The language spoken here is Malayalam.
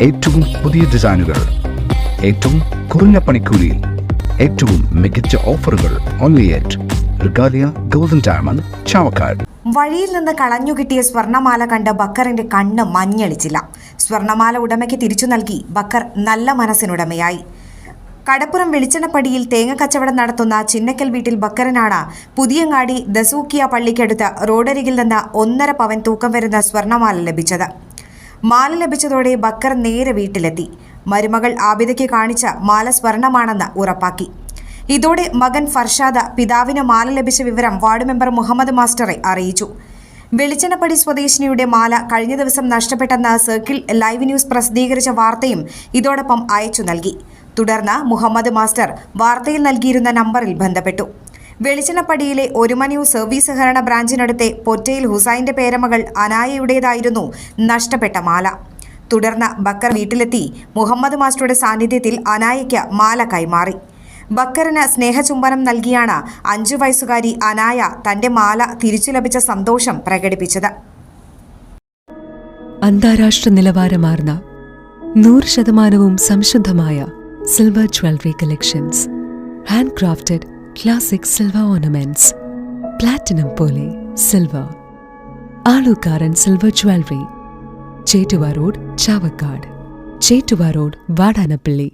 ഏറ്റവും പുതിയ ഡിസൈനുകൾ, ഏറ്റവും കുറഞ്ഞ പണിക്കൂലിയിൽ, ഏറ്റവും മികച്ച ഓഫറുകൾ. Only at Regalia golden diamond, Chavakkad. വഴിയിൽ നിന്ന് കളഞ്ഞു കിട്ടിയ സ്വർണമാല കണ്ട് ബക്കറിന്റെ കണ്ണ് മഞ്ഞളിച്ചില്ല. സ്വർണമാല ഉടമയ്ക്ക് തിരിച്ചു നൽകി ബക്കർ നല്ല മനസ്സിനുടമയായി. കടപ്പുറം വെളിച്ചെണ്ണപ്പടിയിൽ തേങ്ങ കച്ചവടം നടത്തുന്ന ചിന്നക്കൽ വീട്ടിൽ ബക്കറിനാണ് പുതിയങ്ങാടി ദസൂക്കിയ പള്ളിക്കടുത്ത് റോഡരികിൽ നിന്ന് 1.5 പവൻ തൂക്കം വരുന്ന സ്വർണമാല ലഭിച്ചത്. മാല ലഭിച്ചതോടെ ബക്കർ നേരെ വീട്ടിലെത്തി. മരുമകൾ ആബിദയ്ക്ക് കാണിച്ച മാല സ്വർണമാണെന്ന് ഉറപ്പാക്കി. ഇതോടെ മകൻ ഫർഷാദ് പിതാവിന് മാല ലഭിച്ച വിവരം വാർഡ് മെമ്പർ മുഹമ്മദ് മാസ്റ്ററെ അറിയിച്ചു. വെളിച്ചെണ്ണപ്പടി സ്വദേശിനിയുടെ മാല കഴിഞ്ഞ ദിവസം നഷ്ടപ്പെട്ടെന്ന് സർക്കിൾ ലൈവ് ന്യൂസ് പ്രസിദ്ധീകരിച്ച വാർത്തയും ഇതോടൊപ്പം അയച്ചു നൽകി. തുടർന്ന് മുഹമ്മദ് മാസ്റ്റർ വാർത്തയിൽ നൽകിയിരുന്ന നമ്പറിൽ ബന്ധപ്പെട്ടു. വെളിച്ചെണ്ണപ്പടിയിലെ ഒരുമനയൂർ സർവീസ് സഹകരണ ബ്രാഞ്ചിനടുത്തെ പൊറ്റയിൽ ഹുസൈന്റെ പേരമകൾ അനായയുടേതായിരുന്നു നഷ്ടപ്പെട്ട മാല. തുടർന്ന് ബക്കർ വീട്ടിലെത്തി മുഹമ്മദ് മാസ്റ്ററുടെ സാന്നിധ്യത്തിൽ അനായയ്ക്ക് മാല കൈമാറി. ബക്കറിന് സ്നേഹചുംബനം നൽകിയാണ് 5 വയസ്സുകാരി അനായ തന്റെ മാല തിരിച്ചു ലഭിച്ച സന്തോഷം പ്രകടിപ്പിച്ചത്. അന്താരാഷ്ട്ര നിലവാരമാർന്ന 100% സംശുദ്ധമായ silver jewellery collections, hand crafted classic silver ornaments, platinum പോലെ silver, Aalukkaran silver jewellery, Chettuva road, Chavakkad, Chettuva road, Vadanappally.